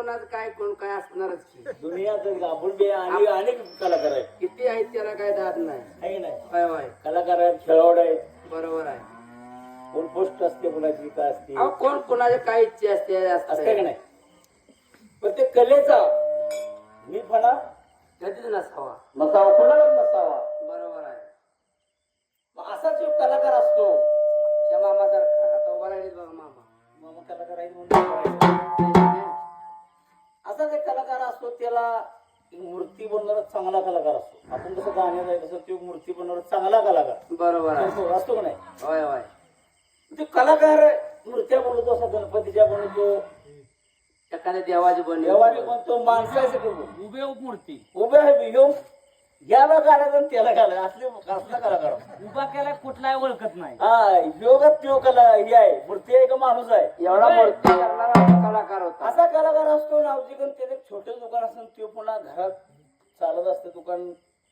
कोणाचं काय कोण काय असणारच की. दुनियात आपण बी आणि अनेक कलाकार आहेत किती आहेत त्याला काय दाद नाही. आहे नाही होय होय कलाकार आहेत खेळाडू आहेत बरोबर आहे. कोण पोस्ट असते कोणाची काय असते अहो कोण कोणाच्या काय इच्छा असते असते का नाही पण ते कलेचा मीपणा कधीच नसावा. नसावा कोणालाच नसावा बरोबर आहे. मग असा जो कलाकार असतो त्या मामासारखा आता उभा राहिलीच बघा मामा. मामा कलाकार आहे म्हणून करायचं. असा जे कलाकार असतो त्याला एक मूर्ती बनवणारा चांगला कलाकार असतो. आपण कसं गाण्यात आहे तसं तो मूर्ती बनवणारा चांगला कलाकार बरोबर आहे. असतो का नाही होय होय. ते कलाकार मूर्त्या बनवतो असा गणपतीच्या बनवतो एखाद्या देवाची बनली देवाने बनतो माणसाचे करतो उभे मूर्ती उभे आहे ह्यो याला घालायचं आणि त्याला घालायचं असले कसला कलाकार उभा केला कुठलाही ओळखत नाही. हा योगात त्यो कला ही आहे मूर्ती आहे का माणूस आहे एवढा मूर्ती करणारा कलाकार होता. असा कलाकार असतो नावची पण त्याचे छोटे दुकान असतं त्यो पुन्हा घरात चालत असते दुकान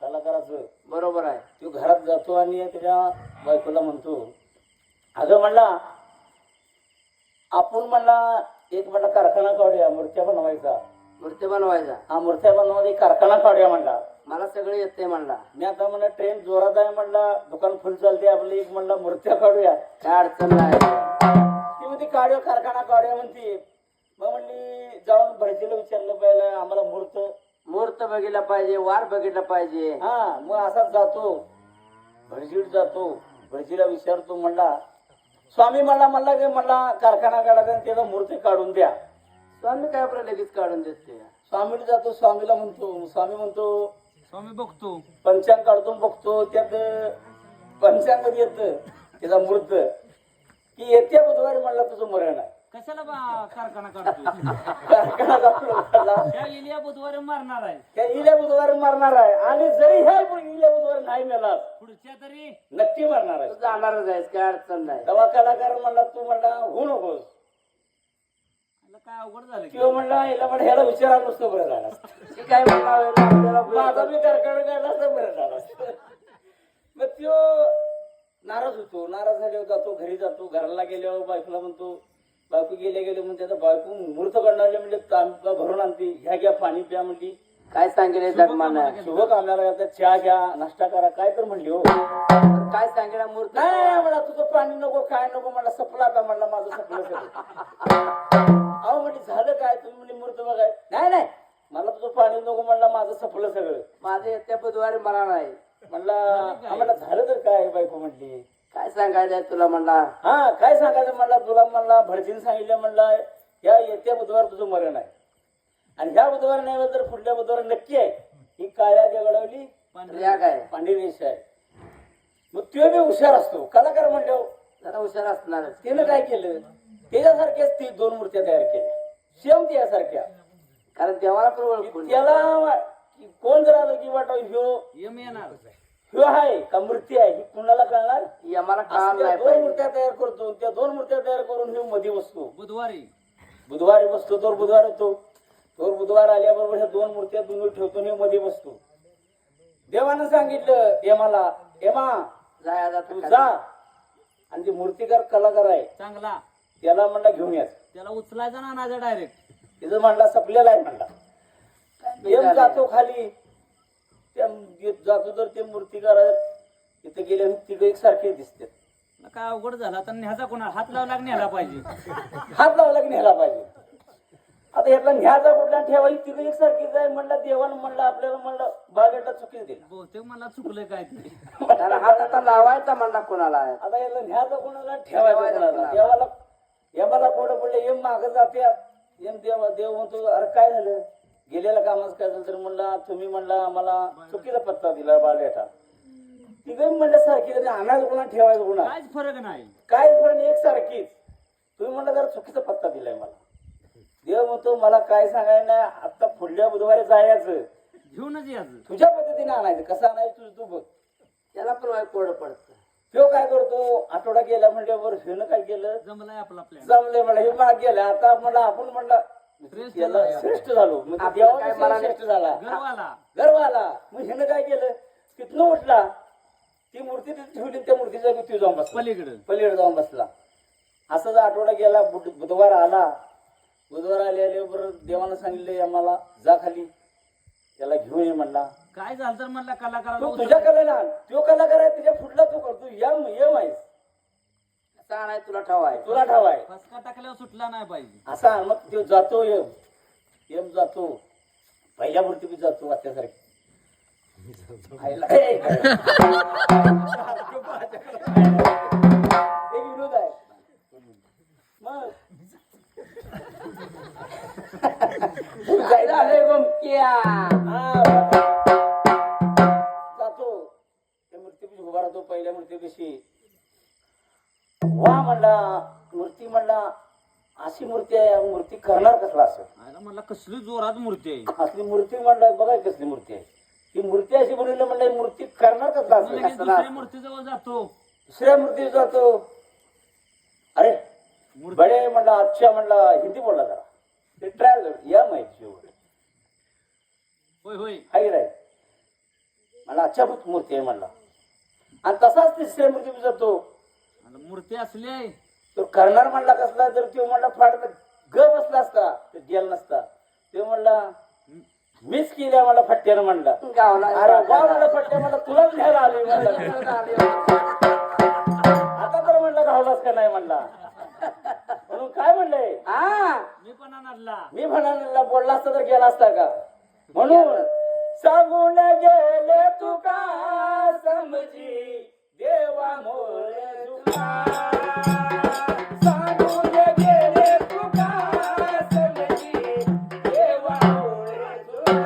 कलाकाराचं बरोबर आहे. तो घरात जातो आणि त्याच्या बायकोला म्हणतो अगं म्हणला आपण म्हणला एक म्हणला कारखाना काढूया मूर्त्या बनवायचा मूर्ती बनवायचा हा मूर्त्या बनवायचा एक कारखाना काढूया म्हणला मला सगळे येते म्हणला. मी आता म्हणलं ट्रेन जोरात आहे म्हणला दुकान फुल चालते आपली एक म्हणला मूर्त्या काढूया काय अडचण नाही. ती म्हणते काढूया कारखाना काढूया म्हणते मग म्हणली जाऊन भटजीला विचारलं पाहिजे आम्हाला मुहूर्त बघितला पाहिजे वार बघितला पाहिजे. हा मग असाच जातो भटजीड जातो भटजीला विचारतो म्हणला स्वामी म्हणला की म्हणला कारखाना काढायचा आणि त्याचा मूर्ती काढून द्या. स्वामी काय आपलं लगेच काढून देते. स्वामीला जातो स्वामीला म्हणतो स्वामी म्हणतो स्वामी बघतो पंचांग काढतो बघतो त्यात पंचांग येत त्याचा मूर्त की येत्या बुधवारी म्हणला तुझं मरण आहे. कशाला कारखाना काढतो कारखाना काढलो म्हणला त्या इलिया बुधवारी मारणार आहे त्या इल्या बुधवारी मारणार आहे आणि जरी ह्या इल्या बुधवारी नाही मेला पुढच्या तरी नक्की मारणार आहे. तू जाणारच आहेस काय अडचण नाही. तेव्हा कलाकार म्हणला तू म्हणला होऊ नकोस काय अवघड झालं की किंवा म्हणला याला म्हणा ह्याला विचारा नुसतं बरं झालं असतं. ती काय म्हणावं आपल्याला माझा मी कारखाना काढला असता बरं झालं असतं. मग त्यो नाराज होतो नाराज झाल्यावर जातो घरी जातो घराला गेल्यावर बायकोला म्हणतो बायको गेले म्हणून त्याचा बायको मूर्त काढणारे म्हणजे तांब्या भरून आणते ह्या घ्या पाणी प्या म्हणली काय सांगितलं जगमाना शुभ कामाला आता चहा घ्या नाश्ता करा काय तर म्हणली हो काय सांगितलं मूर्त नाही म्हणा तुझं पाणी नको काय नको म्हणला सपला आता म्हणला माझं सपलं सगळं अहो म्हणजे झालं काय तुम्ही म्हणजे मूर्त बघाय नाही मला तुझं पाणी नको म्हणला माझं सपलं सगळं माझे येत्या बुधवारी मला नाही म्हणला आम्हाला झालं तर काय बायको म्हटली काय सांगायचंय तुला म्हणला. हा काय सांगायचं म्हणला तुला म्हणला भटजीने सांगितलं म्हणला ह्या येत्या बुधवार तुझं मरण आहे आणि ह्या बुधवार नाही तर पुढल्या बुधवार नक्की आहे ही काळ्या दगडावली या काय पांढरी रेष आहे. मग तो बी हुशार असतो कलाकार म्हणल्यावर जरा हुशार असणार. त्यानं काय केलं त्याच्यासारख्याच ती दोन मूर्त्या तयार केल्या सेम त्यासारख्या कारण देवाला पण ओळखून त्याला कोण जर आलं की वाटव ह्यो यम येणार ह्यो आहे का मूर्ती आहे ही कुणाला कळणार आम्हाला काळ त्या नाही दोन पाहिजे. मूर्त्या तयार करतो त्या दोन मूर्त्या तयार करून ह्यो मध्ये बसतो बुधवारी बसतो तोर बुधवार होतो तोर बुधवार आल्याबरोबर ह्या दोन मूर्त्या दोन ठेवतो ह्यो मध्ये बसतो. देवानं सांगितलं यमाला यमा जाय आता तू जा आणि ते मूर्तिकार कलाकार आहे चांगला त्याला म्हणला घेऊन या त्याला उचलायचा ना नाजा डायरेक्ट तिथं म्हणला सपलेला आहे म्हणला यम जातो खाली त्या जातो तर ते मूर्तिकार तिथे गेले तिघं एकसारखे दिसते काय अवघड झाला तर न्याचा कोणा हात लावला न्यायला पाहिजे हात लावला की न्यायला पाहिजे. आता ह्यातला न्यायचा कुठला ठेवायची तिघं एकसारखीच आहे म्हणला देवानं म्हणलं आपल्याला म्हणलं बागेटला चुकीच दिला बहुतेक मला चुकलंय काय ते त्याला हात आता लावायचा म्हणला कोणाला. आता याला न्यायचा कोणाला ठेवायचा कोणाला देवाला यमाला कोणं पडलं यम मागं जाते यम देव म्हणतो अरे काय झालं गेलेल्या कामाचं काय झालं तर म्हणला तुम्ही म्हणला आम्हाला चुकीचा पत्ता दिला बालेटा तिघं म्हणलं सारखी तरी आणायचं कोणा ठेवायचं कोणा काहीच फरक नाही काय फरक एक सारखीच तुम्ही म्हणला जरा चुकीचा पत्ता दिलाय मला. देव म्हणतो मला काय सांगायला नाही आता पुढल्या बुधवारी जायचं घेऊनच यायचं तुझ्या पद्धतीने आणायचं कसं आणायचं तुझं तू बघ. त्याला पण कोड पडत. तो काय करतो आठवडा गेला म्हणल्यावर ह्यानं काय केलं जमलाय आपला प्लॅन जमले मला हे माग गेला आता मला आपण म्हणला याला श्रेष्ठ झालो म्हणजे देवा काय मला श्रेष्ठ झाला गर्व आला मग ह्यानं काय केलं तिथनं उठला ती मूर्ती तिथे ठेवली त्या मूर्तीच्या ती जाऊन बसला पलीकडे पलीकडे जाऊन बसला. असं जर आठवडा गेला बुधवार आला बुधवार आले बरोबर देवानं सांगितले आम्हाला जा खाली त्याला घेऊन ये म्हणला. काय झालं तर म्हणला कलाकाराला तू तुझ्या कलेला तो कलाकार आहे तुझ्या फुटला तू करतो यम यम आहेस सांग आहे तुला ठेवाय तुला ठावाय फसका टाकल्यावर सुटला नाही पाहिजे. असा मग तो जातो यम यम जातो पहिल्या मूर्ती बी जातो आत्यासारखी आईला- हे विनोद आहे मग जायला आलोय गमक्या. हा, जातो त्या मूर्ती उभा राहतो पहिल्या मूर्तीपाशी वा म्हणला मूर्ती म्हणला अशी मूर्ती आहे मूर्ती करणार कसला असं आयला म्हणला कसली जोरात मूर्ती आहे. असली मूर्ती म्हणलं बघा कसली मूर्ती आहे ती मूर्ती अशी बनवली म्हणलं मूर्ती करणार कसला मग लगेच असं दुसऱ्या मूर्तीजवळ जातो. दुसऱ्या मूर्ती जातो अरे बडे म्हणला अच्छा म्हणला हिंदी बोलला जरा ते ट्राय या माहिती होय होय हाय राय मला अच्छा मूर्ती आहे म्हणला आणि तसाच तिसऱ्या मूर्ती जातो आणि मूर्ती असली आहे तो करणार म्हणला कसला तर तो म्हणला फाड ग बसला असता तर गेला नसता तो म्हणला मिस केल्या मला फट्ट्यानं म्हणला गावला अरे वा म्हणला फट्ट्या मला तुलाच घ्यायला आली म्हणला आता तर म्हणलं घावलाच का नाही म्हणला म्हणून काय म्हणलंय हा मी पण आणला. मी म्हणाला बोलला असता तर गेला असता का म्हणून सांगून गेले तुका समजी देवा मोरे तुका सांगून गेले तुका समजी देवा मोरे तुका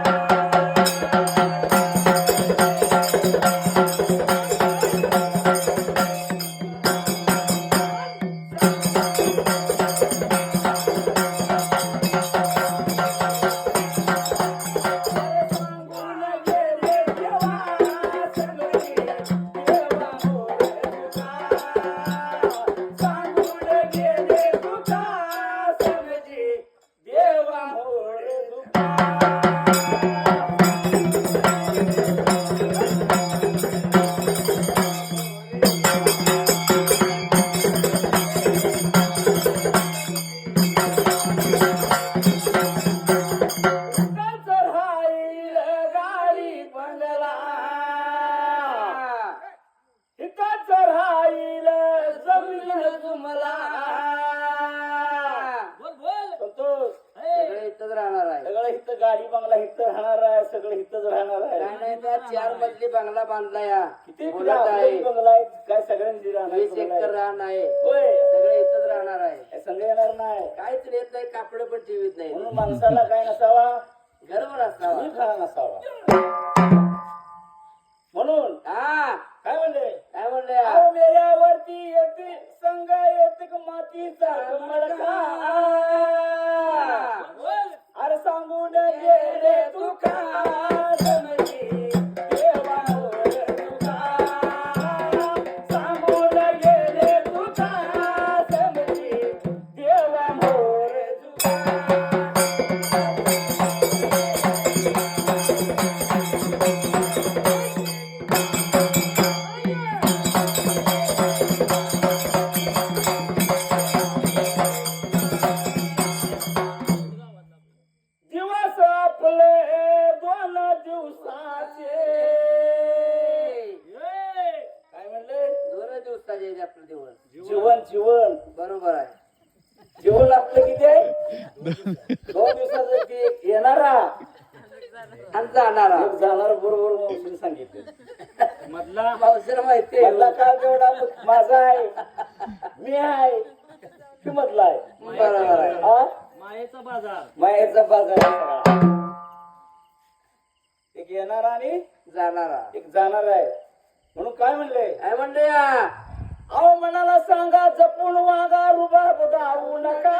बोल बोल. संतोष सगळे इथंच राहणार आहे. सगळं इथं गाडी बंगला इथं राहणार आहे सगळं इथंच राहणार आहे काय नाही तर 4 मजली बंगला बांधला या किती बोलत आहे. बंगला आहे काय सगळ्यांची राहणार 20 बंगला एकर आहे. रान आहे. होय सगळे इथंच राहणार आहे. हे संघ येणार नाही काहीच येत नाही कापड पण ठेवीत नाही. म्हणून माणसाला काय नसावा घरवर असावा. मी खरा नसावा म्हणून हा काय म्हणले काय म्हणले अरे मेल्यावरती येते संघ येते मातीचा मडका अरे सांगून गेले तुका समजी देवा मोरे तुका सांगून गेले तुका समजी देवा मोरे तुका दिवस आपले 2 दिवसाचे काय म्हणले 2 दिवसाचे आहेत आपले दिवस. जीवन जीवन बरोबर आहे. जीवन आपलं किती आहे 2 दिवसाचं ते येणारा आणि जाणारा एक जाणार बरोबर मावशीने सांगितलं मधला पावसाला माहिती आहे. मधला काळ जेवढा माझा आहे मी आहे की मधला आहे बरोबर आहे. हा? मायेचा बाजार. मायेचा बाजार आहे सगळा. एक येणारा आणि जाणारा एक जाणार आहे म्हणून काय म्हणले काय म्हणले या अहो मनाला सांगा जपून वागा रुबाब दावू नका